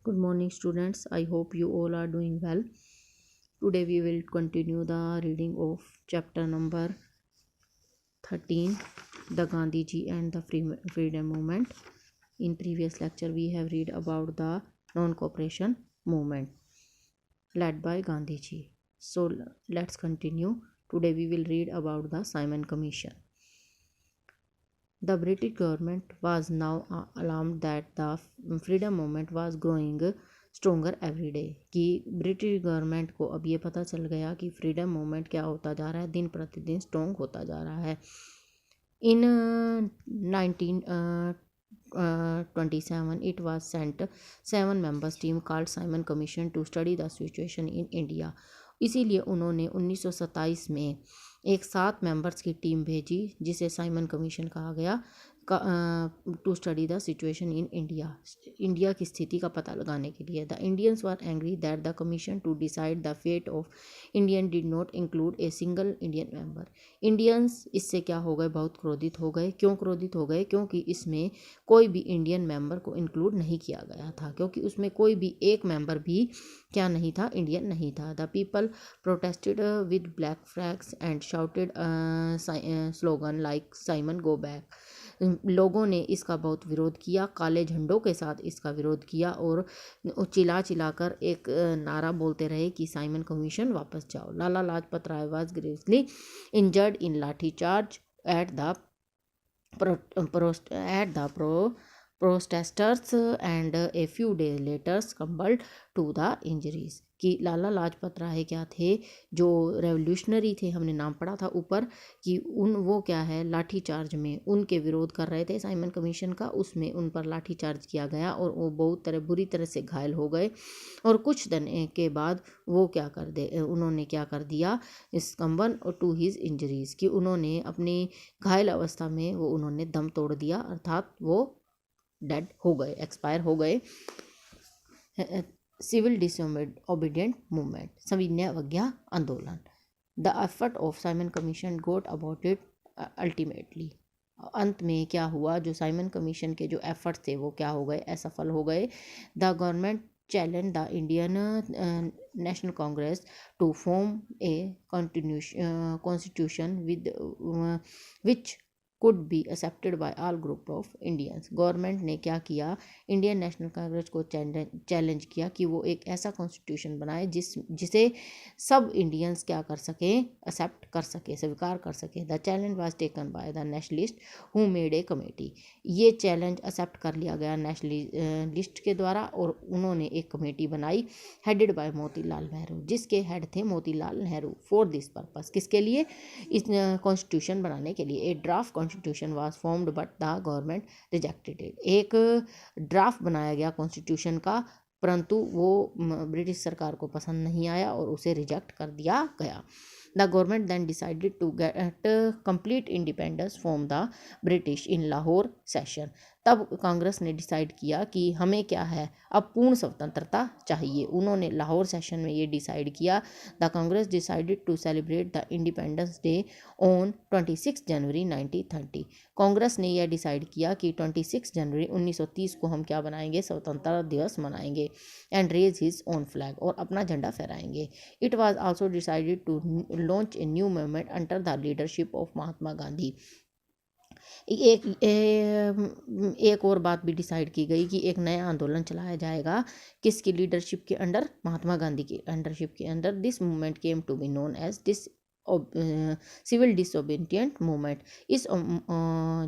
Good morning, students. I hope you all are doing well. Today we will continue the reading of chapter number 13, the Gandhiji and the Freedom Movement. In previous lecture, we have read about the non-cooperation movement led by Gandhiji. So let's continue. Today we will read about the Simon Commission. The British government was now alarmed that the freedom movement was growing stronger everyday कि British government को अब ये पता चल गया कि freedom movement क्या होता जा रहा है, दिन प्रतिदिन स्ट्रोंग होता जा रहा है. इन 1927 it was sent 7 members team called Simon Commission to study the situation in India. इसीलिए उन्होंने 1927 में एक 7 मेंबर्स की टीम भेजी जिसे साइमन कमीशन कहा गया to study the situation in India की स्थिति का पता लगाने के लिए. The Indians were angry that the commission to decide the fate of Indian did not include a single Indian member. Indians इससे क्या हो गए, बहुत क्रोधित हो गए. क्यों क्रोधित हो गए? क्योंकि इसमें कोई भी इंडियन मेंबर को इंक्लूड नहीं किया गया था, क्योंकि उसमें कोई भी एक मेंबर भी क्या नहीं था, इंडियन नहीं था. The people protested with black flags and shouted slogan like Simon go back. लोगों ने इसका बहुत विरोध किया, काले झंडों के साथ इसका विरोध किया और चिल्ला कर एक नारा बोलते रहे कि साइमन कमीशन वापस जाओ. Lala Lajpat Rai was Gravely injured in लाठी charge at the protesters and a few days later succumbed to the injuries. कि लाला लाजपत राय क्या थे, जो रेवोल्यूशनरी थे, हमने नाम पढ़ा था ऊपर कि वो क्या है, लाठी चार्ज में उनके विरोध कर रहे थे साइमन कमीशन का, उसमें उन पर लाठी चार्ज किया गया और वो बहुत बुरी तरह से घायल हो गए. और कुछ दिन के बाद वो उन्होंने क्या कर दिया, स्कम्बन टू हिज इंजरीज, कि उन्होंने अपनी घायल अवस्था में उन्होंने दम तोड़ दिया, अर्थात वो डेड हो गए, एक्सपायर हो गए. सिविल डिसोबीडिएंट मूवमेंट, सविनय अवज्ञा आंदोलन. The effort of Simon commission got about it ultimately. अंत में क्या हुआ, जो साइमन कमीशन के जो एफर्ट थे वो क्या हो गए, असफल हो गए. The government challenged the Indian National Congress to form a constitution which could be accepted by all group of Indians. Government ने क्या किया, इंडियन नेशनल कांग्रेस को चैलेंज किया कि वो एक ऐसा कॉन्स्टिट्यूशन बनाए जिसे सब इंडियंस क्या कर सके, एक्सेप्ट कर सके, स्वीकार कर सके. The challenge was taken by the nationalist who made a committee. ये चैलेंज एक्सेप्ट कर लिया गया नेशनलिस्ट के द्वारा और उन्होंने एक कमेटी बनाई हेडेड बाय मोतीलाल नेहरू, जिसके हेड थे Motilal Nehru. For this purpose, किसके लिए, इस कॉन्स्टिट्यूशन बनाने के लिए. ए draft constitution was formed but the government rejected it. एक ड्राफ्ट बनाया गया कॉन्स्टिट्यूशन का, परंतु वो ब्रिटिश सरकार को पसंद नहीं आया और उसे रिजेक्ट कर दिया गया. The government then decided to get complete independence from the British in Lahore session. तब कांग्रेस ने डिसाइड किया कि हमें क्या है, अब पूर्ण स्वतंत्रता चाहिए. उन्होंने लाहौर सेशन में ये डिसाइड किया. The Congress decided to celebrate the Independence Day on 26 January 1930. Congress ने यह डिसाइड किया कि 26 जनवरी 1930 को हम क्या बनाएंगे, स्वतंत्रता दिवस मनाएंगे. And raise his own flag, और अपना झंडा फहराएंगे. It was also decided to launch a new movement under the leadership of Mahatma Gandhi. एक और बात भी डिसाइड की गई कि एक नया आंदोलन चलाया जाएगा, किसकी लीडरशिप के अंडर, महात्मा गांधी की लीडरशिप के अंदर. This movement came to be known as this civil disobedient movement. इस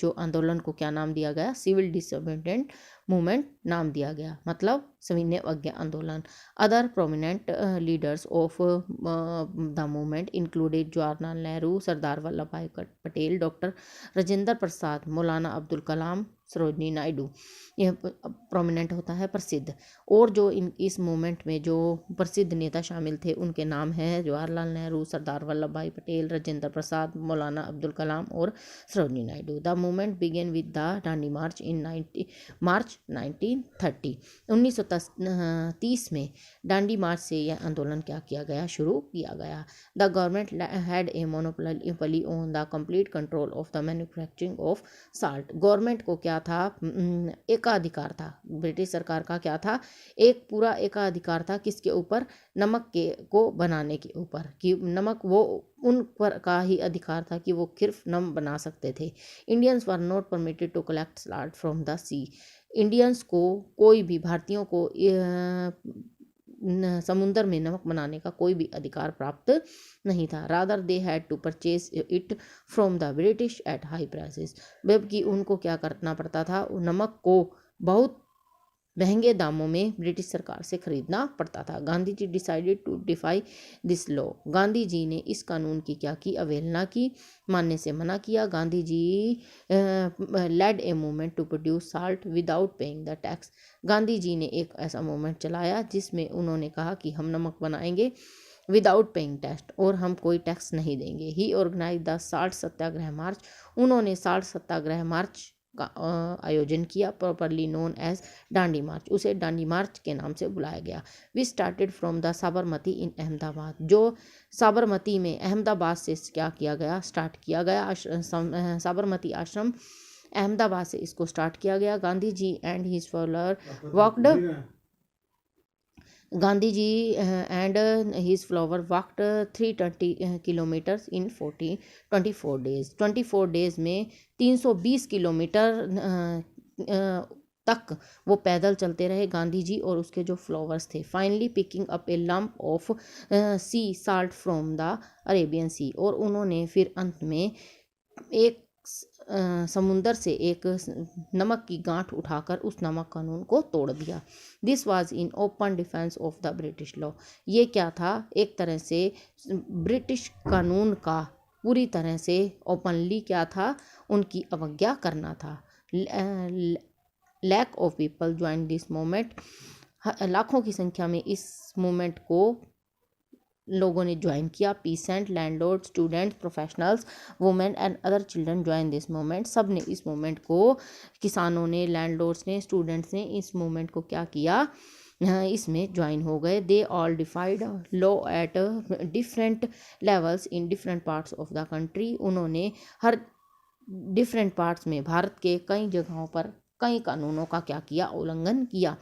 जो आंदोलन को क्या नाम दिया गया, सिविल डिसोबीडिएंट मूवमेंट नाम दिया गया, मतलब सविनय अवज्ञा आंदोलन. Other prominent leaders of the movement included Jawaharlal Nehru, Sardar Vallabh Bhai Patel, doctor Rajendra Prasad, मौलाना अब्दुल कलाम, सरोजनी नायडू. यह प्रोमिनेंट होता है प्रसिद्ध. और जो इस मूवमेंट में जो प्रसिद्ध नेता शामिल थे उनके नाम हैं जवाहरलाल नेहरू, सरदार वल्लभ भाई पटेल, राजेंद्र प्रसाद, मौलाना अब्दुल कलाम और Sarojini Naidu. The movement began with the Dandi march in March 1930. 1930 में दांडी मार्च से यह आंदोलन क्या किया गया, शुरू किया गया. The government had a monopoly on the complete control of the manufacturing of salt. Government को क्या क्या था, एकाधिकार था। ब्रिटिश सरकार का क्या था, एक पूरा एकाधिकार था किसके ऊपर, नमक के को बनाने के ऊपर, कि नमक वो उन पर का ही अधिकार था कि वो सिर्फ नमक बना सकते थे। Indians were not permitted to collect salt from the sea. Indians को, कोई भी भारतीयों को समुंदर में नमक बनाने का कोई भी अधिकार प्राप्त नहीं था। Rather they had to purchase it from the British at high prices. जबकि उनको क्या करना पड़ता था, नमक को बहुत महंगे दामों में ब्रिटिश सरकार से खरीदना पड़ता था। Gandhi ji decided to defy this law. Gandhi ji ने इस कानून की क्या की, अवहेलना की, मानने से मना किया। Gandhi ji led a movement to produce salt without paying the tax. Gandhi ji ने एक ऐसा मूवमेंट चलाया जिसमें उन्होंने कहा कि हम नमक बनाएंगे विदाउट पेइंग टैक्स, और हम कोई टैक्स नहीं देंगे। He organize the salt satyagraha march. उन्होंने साल्ट सत्याग्रह मार्च का आयोजन किया, properly known as Dandi march. उसे डांडी मार्च के नाम से बुलाया गया। We started from the Sabarmati in Ahmedabad. जो साबरमती में अहमदाबाद से क्या किया गया, स्टार्ट किया गया। साबरमती आश्रम अहमदाबाद से इसको स्टार्ट किया गया। Gandhi ji and his follower walked Gandhi ji and his flower walked 320 kilometres in 24 days. 24 days में 320 किलोमीटर तक वो पैदल चलते रहे, गांधी जी और उसके जो फ्लावर्स थे। Finally picking up a lump of sea salt from the Arabian sea. और उन्होंने फिर अंत में एक समुंदर से एक नमक की गांठ उठाकर उस नमक कानून को तोड़ दिया। This was in open defence of the British law. ये क्या था, एक तरह से ब्रिटिश कानून का पूरी तरह से ओपनली क्या था, उनकी अवज्ञा करना था। Lack of people join this movement. लाखों की संख्या में इस मूवमेंट को लोगों ने ज्वाइन किया। Pheasant, landlord, student, professionals, women and other children join this movement. सब ने इस मूवमेंट को, किसानों ने, लैंडलॉर्ड्स ने, स्टूडेंट्स ने इस मूवमेंट को क्या किया, इसमें ज्वाइन हो गए। They all डिफाइड law at different levels in different parts of the country. उन्होंने हर डिफरेंट पार्ट्स में, भारत के कई जगहों पर कई कानूनों का क्या किया, उल्लंघन किया।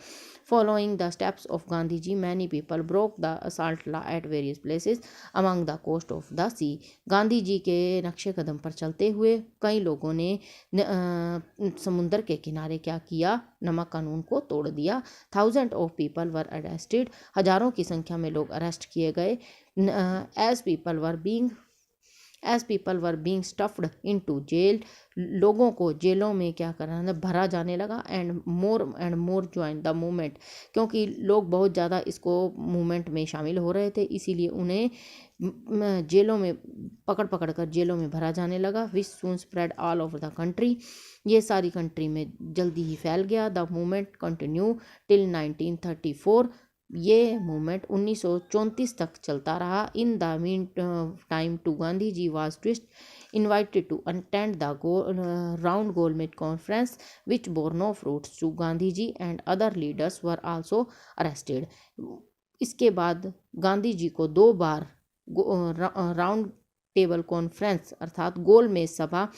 Following the steps of Gandhi ji many people broke the salt law at various places among the coast of the sea. Gandhi ji के नक्शे कदम पर चलते हुए कई लोगों ने समुंदर के किनारे क्या किया, नमक कानून को तोड़ दिया। Thousand of people were arrested. हजारों की संख्या में लोग अरेस्ट किए गए। As people were being stuffed into jail. लोगों को जेलों में क्या करना, भरा जाने लगा। And more join the movement. क्योंकि लोग बहुत ज़्यादा इसको मूवमेंट में शामिल हो रहे थे, इसीलिए उन्हें जेलों में पकड़ कर जेलों में भरा जाने लगा। Which soon spread all over the country. ये सारी कंट्री में जल्दी ही फैल गया। The movement continue till 1934। ये मूवमेंट 1934 तक चलता रहा। In the mean time to Gandhi ji was twice invited to attend the round Golmit conference which bore no fruits to Gandhi ji and other leaders were also arrested। इसके बाद गांधी जी को 2 बार round table conference अर्थात गोल मेज सभा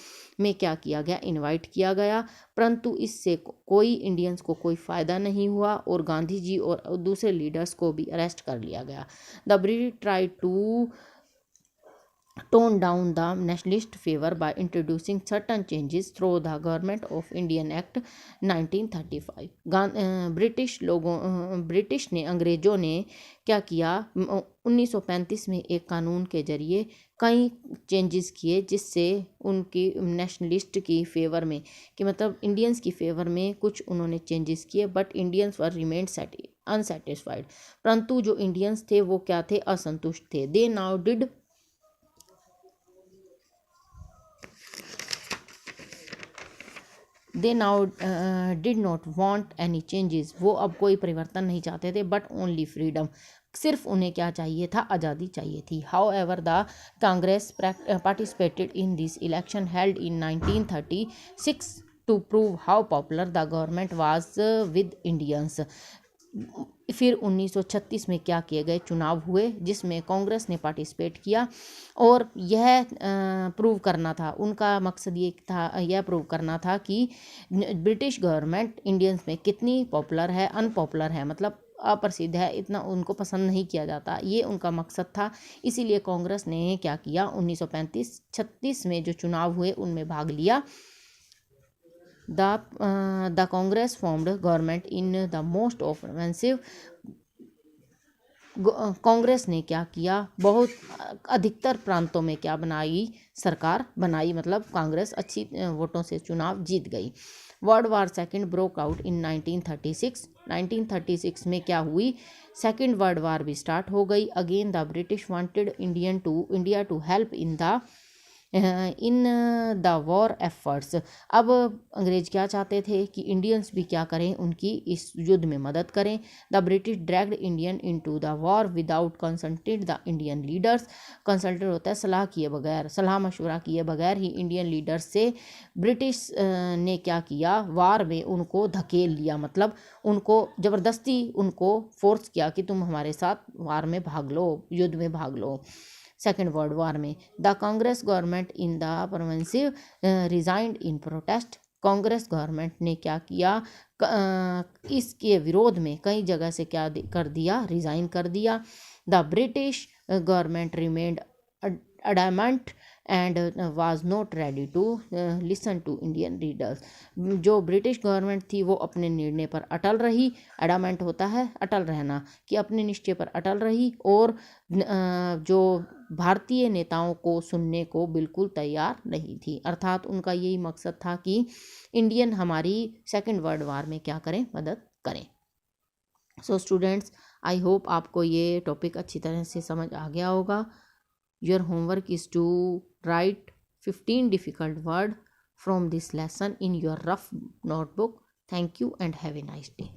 में क्या किया गया, इनवाइट किया गया, परंतु इससे कोई इंडियंस को कोई फ़ायदा नहीं हुआ और गांधी जी और दूसरे लीडर्स को भी अरेस्ट कर लिया गया। The British try to tone down the nationalist favor by introducing certain changes through the Government of Indian Act 1935। British ने, अंग्रेज़ों ने क्या किया, 1935 में एक कानून के जरिए कई चेंजेस किए जिससे उनकी नेशनलिस्ट की फेवर में, कि मतलब इंडियंस की फेवर में कुछ उन्होंने चेंजेस किए। But Indians were remained unsatisfied. परंतु जो इंडियंस थे वो क्या थे, असंतुष्ट थे। They now did not want any changes. वो अब कोई परिवर्तन नहीं चाहते थे, बट ओनली फ्रीडम। सिर्फ उन्हें क्या चाहिए था, आज़ादी चाहिए थी। However the Congress participated in this election held in 1936 to prove how popular the government was with Indians. फिर 1936 में क्या किए गए चुनाव हुए जिसमें कांग्रेस ने पार्टिसिपेट किया और यह प्रूव करना था, उनका मकसद ये था, यह प्रूव करना था कि ब्रिटिश गवर्नमेंट इंडियंस में कितनी पॉपुलर है, अनपॉपुलर है, मतलब अप्रसिद्ध है, इतना उनको पसंद नहीं किया जाता, ये उनका मकसद था। इसीलिए कांग्रेस ने क्या किया, 1935-36 में जो चुनाव हुए उनमें भाग लिया। The Congress formed government in the most offensive। Congress ने क्या किया, बहुत अधिकतर प्रांतों में क्या बनाई, सरकार बनाई, मतलब कांग्रेस अच्छी वोटों से चुनाव जीत गई। World war second broke out in 1936। 1936 में क्या हुई, सेकंड वर्ल्ड वार भी स्टार्ट हो गई। Again the British wanted India to help in the war efforts. अब अंग्रेज क्या चाहते थे कि इंडियंस भी क्या करें, उनकी इस युद्ध में मदद करें। The British dragged Indian into the war without consulted the Indian leaders. Consulted होता है सलाह किए बगैर, सलाह मशवरा किए बगैर ही इंडियन लीडर्स से ब्रिटिश ने क्या किया, वार में उनको धकेल लिया, मतलब उनको ज़बरदस्ती उनको फोर्स किया कि तुम हमारे साथ वार में भाग लो, युद्ध में भाग लो। सेकेंड वर्ल्ड वार में the Congress government in the provinces resigned in protest. Congress government ने क्या किया, इसके विरोध में कई जगह से क्या कर दिया, रिजाइन कर दिया। The British government remained adamant and was not ready to listen to Indian leaders. जो ब्रिटिश गवर्नमेंट थी वो अपने निर्णय पर अटल रही, अडामेंट होता है अटल रहना, कि अपने निश्चय पर अटल रही और जो भारतीय नेताओं को सुनने को बिल्कुल तैयार नहीं थी। अर्थात उनका यही मकसद था कि इंडियन हमारी सेकेंड वर्ल्ड वार में क्या करें, मदद करें। सो स्टूडेंट्स, आई होप आपको ये टॉपिक अच्छी तरह से समझ आ गया होगा। Your homework is to write 15 difficult words from this lesson in your rough notebook. Thank you and have a nice day.